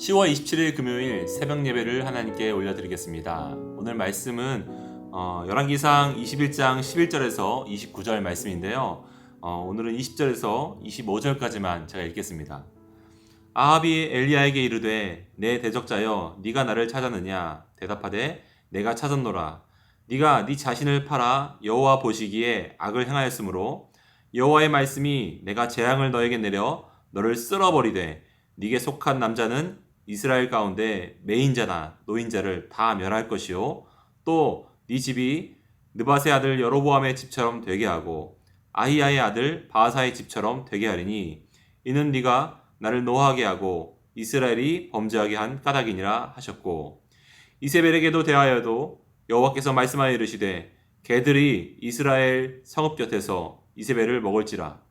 10월 27일 금요일 새벽 예배를 하나님께 올려드리겠습니다. 오늘 말씀은 열왕기상 21장 11절에서 29절 말씀인데요. 오늘은 20절에서 25절까지만 제가 읽겠습니다. 아합이 엘리야에게 이르되 내 대적자여 네가 나를 찾았느냐 대답하되 내가 찾았노라. 네가 네 자신을 팔아 여호와 보시기에 악을 행하였으므로 여호와의 말씀이 내가 재앙을 너에게 내려 너를 쓸어버리되 네게 속한 남자는 이스라엘 가운데 매인자나 노인자를 다 멸할 것이요 또 네 집이 느밧의 아들 여로보암의 집처럼 되게 하고 아히야의 아들 바하사의 집처럼 되게 하리니 이는 네가 나를 노하게 하고 이스라엘이 범죄하게 한 까닭이니라 하셨고, 이세벨에게도 대하여도 여호와께서 말씀하여 이르시되 개들이 이스라엘 성읍 곁에서 이세벨을 먹을지라.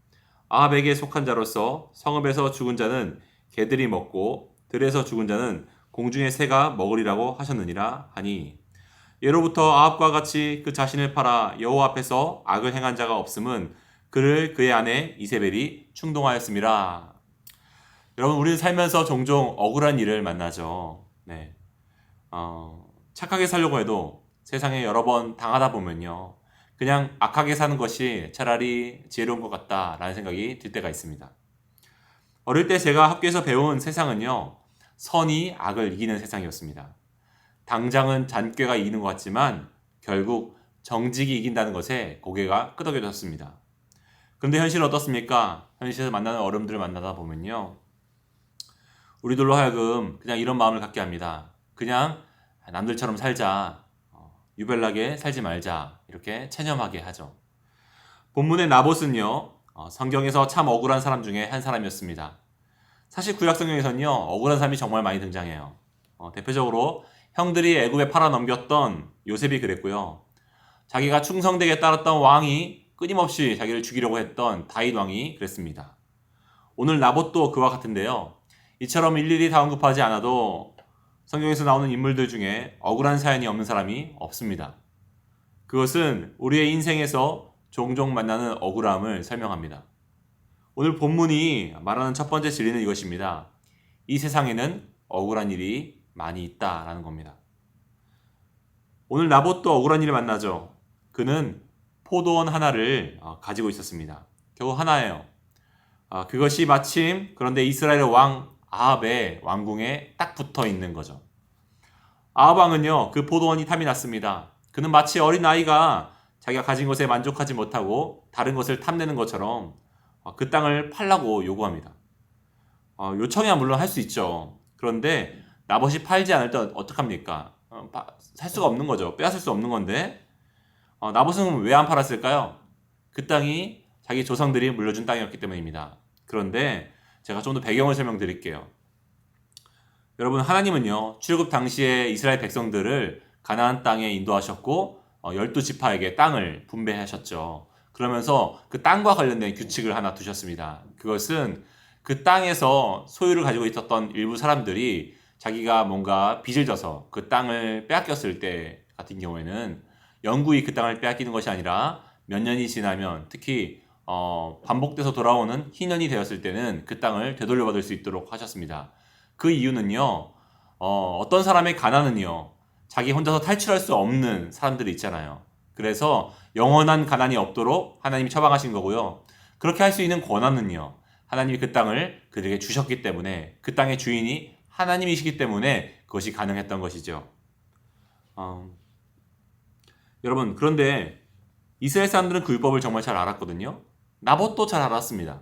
아합에게 속한 자로서 성읍에서 죽은 자는 개들이 먹고 들에서 죽은 자는 공중의 새가 먹으리라고 하셨느니라 하니, 예로부터 아합과 같이 그 자신을 팔아 여호와 앞에서 악을 행한 자가 없음은 그를 그의 아내 이세벨이 충동하였음이라. 여러분, 우리는 살면서 종종 억울한 일을 만나죠. 네. 착하게 살려고 해도 세상에 여러 번 당하다 보면요, 그냥 악하게 사는 것이 차라리 지혜로운 것 같다라는 생각이 들 때가 있습니다. 어릴 때 제가 학교에서 배운 세상은요, 선이 악을 이기는 세상이었습니다. 당장은 잔꾀가 이기는 것 같지만 결국 정직이 이긴다는 것에 고개가 끄덕여졌습니다. 그런데 현실은 어떻습니까? 현실에서 만나는 어른들을 만나다 보면요, 우리들로 하여금 그냥 이런 마음을 갖게 합니다. 그냥 남들처럼 살자, 유별나게 살지 말자, 이렇게 체념하게 하죠. 본문의 나봇은요, 성경에서 참 억울한 사람 중에 한 사람이었습니다. 사실 구약 성경에서는요, 억울한 사람이 정말 많이 등장해요. 대표적으로 형들이 애굽에 팔아넘겼던 요셉이 그랬고요. 자기가 충성되게 따랐던 왕이 끊임없이 자기를 죽이려고 했던 다윗 왕이 그랬습니다. 오늘 나봇도 그와 같은데요, 이처럼 일일이 다 언급하지 않아도 성경에서 나오는 인물들 중에 억울한 사연이 없는 사람이 없습니다. 그것은 우리의 인생에서 종종 만나는 억울함을 설명합니다. 오늘 본문이 말하는 첫 번째 진리는 이것입니다. 이 세상에는 억울한 일이 많이 있다라는 겁니다. 오늘 나봇도 억울한 일을 만나죠. 그는 포도원 하나를 가지고 있었습니다. 겨우 하나예요. 그것이 마침 그런데 이스라엘의 왕 아합의 왕궁에 딱 붙어 있는 거죠. 아합 왕은요, 그 포도원이 탐이 났습니다. 그는 마치 어린아이가 자기가 가진 것에 만족하지 못하고 다른 것을 탐내는 것처럼 그 땅을 팔라고 요구합니다. 요청이야 물론 할 수 있죠. 그런데 나봇이 팔지 않을 때 어떡합니까? 살 수가 없는 거죠. 빼앗을 수 없는 건데, 나봇은 왜 안 팔았을까요? 그 땅이 자기 조상들이 물려준 땅이었기 때문입니다. 그런데 제가 좀 더 배경을 설명드릴게요. 여러분, 하나님은요, 출애굽 당시에 이스라엘 백성들을 가나안 땅에 인도하셨고 12지파에게 땅을 분배하셨죠. 그러면서 그 땅과 관련된 규칙을 하나 두셨습니다. 그것은 그 땅에서 소유를 가지고 있었던 일부 사람들이 자기가 뭔가 빚을 져서 그 땅을 빼앗겼을 때 같은 경우에는 영구히 그 땅을 빼앗기는 것이 아니라 몇 년이 지나면, 특히 반복돼서 돌아오는 희년이 되었을 때는 그 땅을 되돌려받을 수 있도록 하셨습니다. 그 이유는요, 어떤 사람의 가난은요, 자기 혼자서 탈출할 수 없는 사람들이 있잖아요. 그래서 영원한 가난이 없도록 하나님이 처방하신 거고요. 그렇게 할 수 있는 권한은요, 하나님이 그 땅을 그들에게 주셨기 때문에, 그 땅의 주인이 하나님이시기 때문에 그것이 가능했던 것이죠. 여러분, 그런데 이스라엘 사람들은 그 율법을 정말 잘 알았거든요. 나봇도 잘 알았습니다.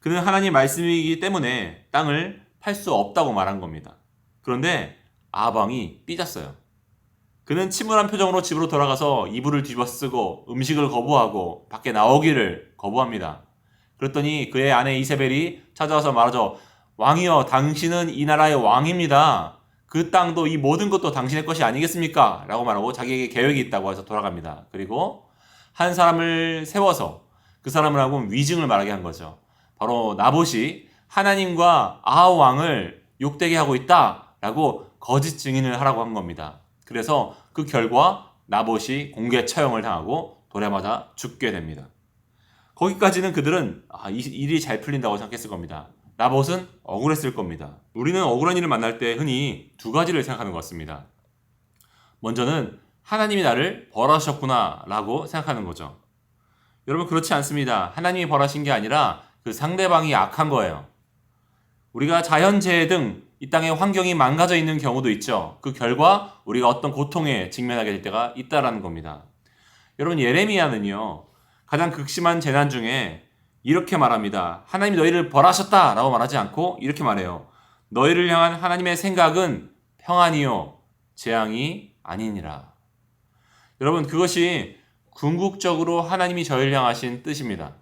그는 하나님 말씀이기 때문에 땅을 팔 수 없다고 말한 겁니다. 그런데 아합 왕이 삐졌어요. 그는 침울한 표정으로 집으로 돌아가서 이불을 뒤집어쓰고 음식을 거부하고 밖에 나오기를 거부합니다. 그랬더니 그의 아내 이세벨이 찾아와서 말하죠. 왕이여, 당신은 이 나라의 왕입니다. 그 땅도 이 모든 것도 당신의 것이 아니겠습니까? 라고 말하고 자기에게 계획이 있다고 해서 돌아갑니다. 그리고 한 사람을 세워서 그 사람을 하고 위증을 말하게 한 거죠. 바로 나봇이 하나님과 아합 왕을 욕되게 하고 있다라고 거짓 증인을 하라고 한 겁니다. 그래서 그 결과 나봇이 공개 처형을 당하고 돌에 맞아 죽게 됩니다. 거기까지는 그들은 이 일이 잘 풀린다고 생각했을 겁니다. 나봇은 억울했을 겁니다. 우리는 억울한 일을 만날 때 흔히 두 가지를 생각하는 것 같습니다. 먼저는 하나님이 나를 벌하셨구나 라고 생각하는 거죠. 여러분, 그렇지 않습니다. 하나님이 벌하신 게 아니라 그 상대방이 악한 거예요. 우리가 자연재해 등 이 땅의 환경이 망가져 있는 경우도 있죠. 그 결과 우리가 어떤 고통에 직면하게 될 때가 있다라는 겁니다. 여러분, 예레미야는요, 가장 극심한 재난 중에 이렇게 말합니다. 하나님이 너희를 벌하셨다 라고 말하지 않고 이렇게 말해요. 너희를 향한 하나님의 생각은 평안이요 재앙이 아니니라. 여러분, 그것이 궁극적으로 하나님이 저희를 향하신 뜻입니다.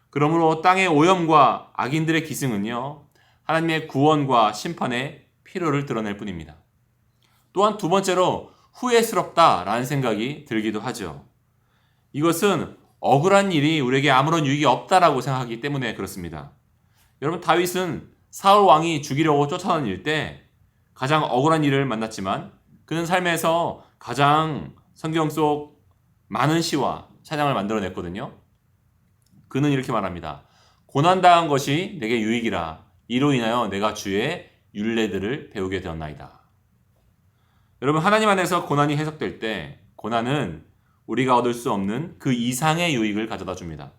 그러므로 땅의 오염과 악인들의 기승은요, 하나님의 구원과 심판의 필요를 드러낼 뿐입니다. 또한 두 번째로 후회스럽다라는 생각이 들기도 하죠. 이것은 억울한 일이 우리에게 아무런 유익이 없다라고 생각하기 때문에 그렇습니다. 여러분, 다윗은 사울 왕이 죽이려고 쫓아다닐 때 가장 억울한 일을 만났지만 그는 삶에서 가장 성경 속 많은 시와 찬양을 만들어냈거든요. 그는 이렇게 말합니다. 고난당한 것이 내게 유익이라. 이로 인하여 내가 주의 율례들을 배우게 되었나이다. 여러분, 하나님 안에서 고난이 해석될 때 고난은 우리가 얻을 수 없는 그 이상의 유익을 가져다 줍니다.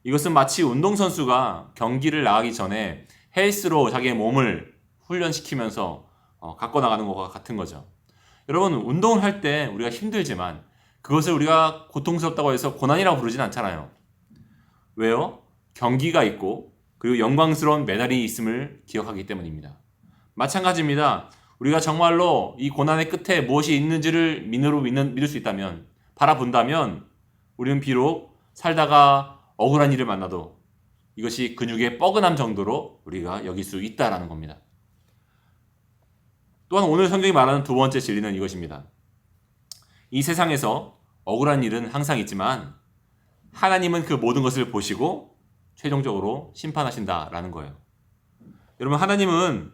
이것은 마치 운동선수가 경기를 나가기 전에 헬스로 자기의 몸을 훈련시키면서 갖고 나가는 것과 같은 거죠. 여러분, 운동을 할 때 우리가 힘들지만 그것을 우리가 고통스럽다고 해서 고난이라고 부르진 않잖아요. 왜요? 경기가 있고 그리고 영광스러운 메달이 있음을 기억하기 때문입니다. 마찬가지입니다. 우리가 정말로 이 고난의 끝에 무엇이 있는지를 믿을 수 있다면, 바라본다면 우리는 비록 살다가 억울한 일을 만나도 이것이 근육의 뻐근함 정도로 우리가 여길 수 있다라는 겁니다. 또한 오늘 성경이 말하는 두 번째 진리는 이것입니다. 이 세상에서 억울한 일은 항상 있지만 하나님은 그 모든 것을 보시고 최종적으로 심판하신다라는 거예요. 여러분, 하나님은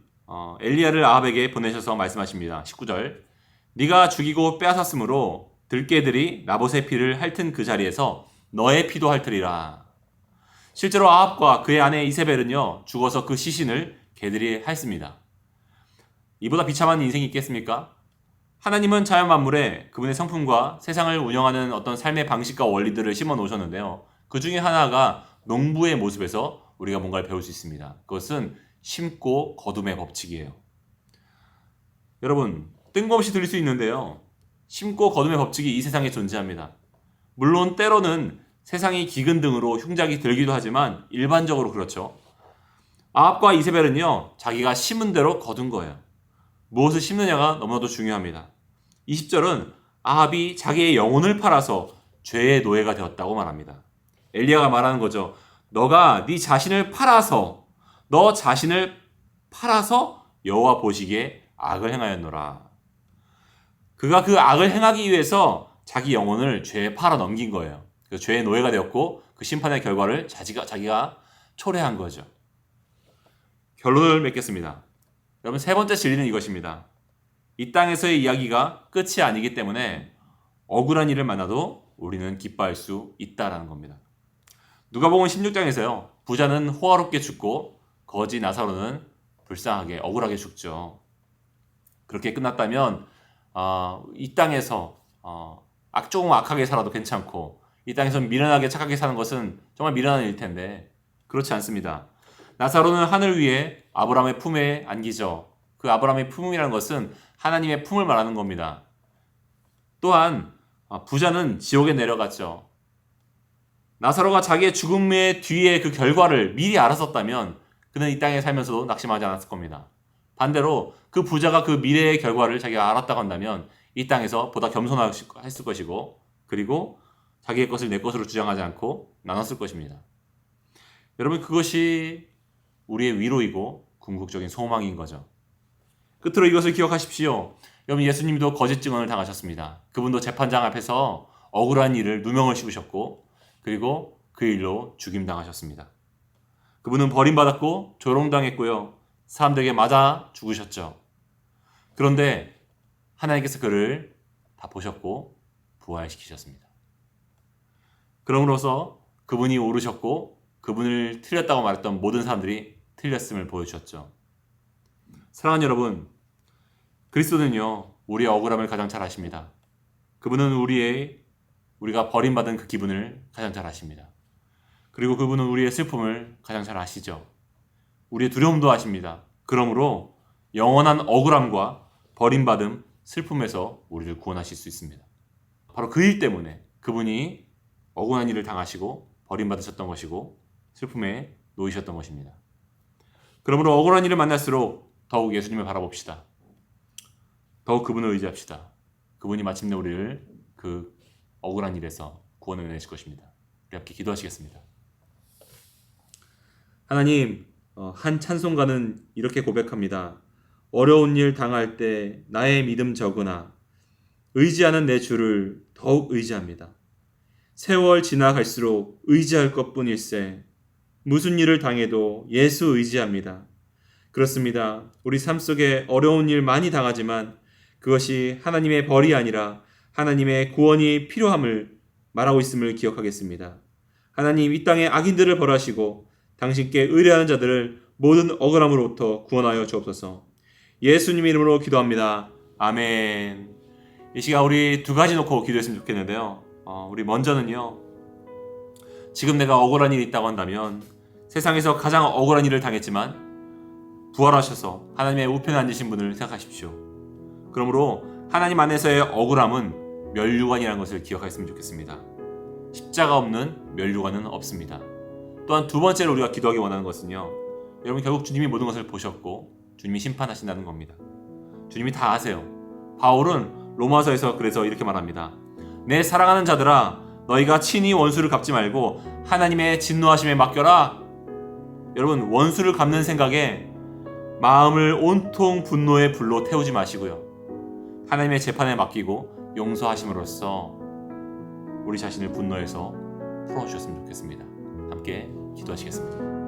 엘리야를 아합에게 보내셔서 말씀하십니다. 19절, 네가 죽이고 빼앗았으므로 들깨들이 나봇의 피를 핥은 그 자리에서 너의 피도 핥으리라. 실제로 아합과 그의 아내 이세벨은요, 죽어서 그 시신을 개들이 핥습니다. 이보다 비참한 인생이 있겠습니까? 하나님은 자연 만물에 그분의 성품과 세상을 운영하는 어떤 삶의 방식과 원리들을 심어 놓으셨는데요. 그 중에 하나가 농부의 모습에서 우리가 뭔가를 배울 수 있습니다. 그것은 심고 거둠의 법칙이에요. 여러분, 뜬금없이 들릴 수 있는데요. 심고 거둠의 법칙이 이 세상에 존재합니다. 물론 때로는 세상이 기근 등으로 흉작이 들기도 하지만 일반적으로 그렇죠. 아합과 이세벨은요, 자기가 심은 대로 거둔 거예요. 무엇을 심느냐가 너무나도 중요합니다. 20절은 아합이 자기의 영혼을 팔아서 죄의 노예가 되었다고 말합니다. 엘리야가 말하는 거죠. 너가 네 자신을 팔아서 여호와 보시기에 악을 행하였노라. 그가 그 악을 행하기 위해서 자기 영혼을 죄에 팔아 넘긴 거예요. 그 죄의 노예가 되었고 그 심판의 결과를 자기가 초래한 거죠. 결론을 맺겠습니다. 여러분, 세 번째 진리는 이것입니다. 이 땅에서의 이야기가 끝이 아니기 때문에 억울한 일을 만나도 우리는 기뻐할 수 있다라는 겁니다. 누가복음 16장에서요. 부자는 호화롭게 죽고 거지 나사로는 불쌍하게 억울하게 죽죠. 그렇게 끝났다면 이 땅에서 조금 악하게 살아도 괜찮고 이 땅에서 미련하게 착하게 사는 것은 정말 미련한 일일 텐데 그렇지 않습니다. 나사로는 하늘 위에 아브라함의 품에 안기죠. 그 아브라함의 품이라는 것은 하나님의 품을 말하는 겁니다. 또한 부자는 지옥에 내려갔죠. 나사로가 자기의 죽음의 뒤에 그 결과를 미리 알았었다면 그는 이 땅에 살면서도 낙심하지 않았을 겁니다. 반대로 그 부자가 그 미래의 결과를 자기가 알았다고 한다면 이 땅에서 보다 겸손했을 것이고 그리고 자기의 것을 내 것으로 주장하지 않고 나눴을 것입니다. 여러분, 그것이 우리의 위로이고 궁극적인 소망인 거죠. 끝으로 이것을 기억하십시오. 여러분, 예수님도 거짓 증언을 당하셨습니다. 그분도 재판장 앞에서 억울한 일을 누명을 씌우셨고 그리고 그 일로 죽임당하셨습니다. 그분은 버림받았고 조롱당했고요. 사람들에게 맞아 죽으셨죠. 그런데 하나님께서 그를 다 보셨고 부활시키셨습니다. 그럼으로써 그분이 오르셨고 그분을 틀렸다고 말했던 모든 사람들이 흘렸음을 보여주셨죠. 사랑하는 여러분, 그리스도는요, 우리의 억울함을 가장 잘 아십니다. 그분은 우리가 버림받은 그 기분을 가장 잘 아십니다. 그리고 그분은 우리의 슬픔을 가장 잘 아시죠. 우리의 두려움도 아십니다. 그러므로 영원한 억울함과 버림받음, 슬픔에서 우리를 구원하실 수 있습니다. 바로 그 일 때문에 그분이 억울한 일을 당하시고 버림받으셨던 것이고 슬픔에 놓이셨던 것입니다. 그러므로 억울한 일을 만날수록 더욱 예수님을 바라봅시다. 더욱 그분을 의지합시다. 그분이 마침내 우리를 그 억울한 일에서 구원을 내실 것입니다. 우리 함께 기도하시겠습니다. 하나님, 한 찬송가는 이렇게 고백합니다. 어려운 일 당할 때 나의 믿음 적으나 의지하는 내 주를 더욱 의지합니다. 세월 지나갈수록 의지할 것뿐일세 무슨 일을 당해도 예수 의지합니다. 그렇습니다. 우리 삶 속에 어려운 일 많이 당하지만 그것이 하나님의 벌이 아니라 하나님의 구원이 필요함을 말하고 있음을 기억하겠습니다. 하나님, 이 땅의 악인들을 벌하시고 당신께 의뢰하는 자들을 모든 억울함으로부터 구원하여 주옵소서. 예수님 이름으로 기도합니다. 아멘. 이 시간 우리 두 가지 놓고 기도했으면 좋겠는데요. 우리 먼저는요, 지금 내가 억울한 일이 있다고 한다면 세상에서 가장 억울한 일을 당했지만 부활하셔서 하나님의 우편에 앉으신 분을 생각하십시오. 그러므로 하나님 안에서의 억울함은 멸류관이라는 것을 기억했으면 좋겠습니다. 십자가 없는 멸류관은 없습니다. 또한 두 번째로 우리가 기도하기 원하는 것은요, 여러분, 결국 주님이 모든 것을 보셨고 주님이 심판하신다는 겁니다. 주님이 다 아세요. 바울은 로마서에서 그래서 이렇게 말합니다. 내 사랑하는 자들아, 너희가 친히 원수를 갚지 말고 하나님의 진노하심에 맡겨라. 여러분, 원수를 갚는 생각에 마음을 온통 분노의 불로 태우지 마시고요, 하나님의 재판에 맡기고 용서하심으로써 우리 자신을 분노에서 풀어주셨으면 좋겠습니다. 함께 기도하시겠습니다.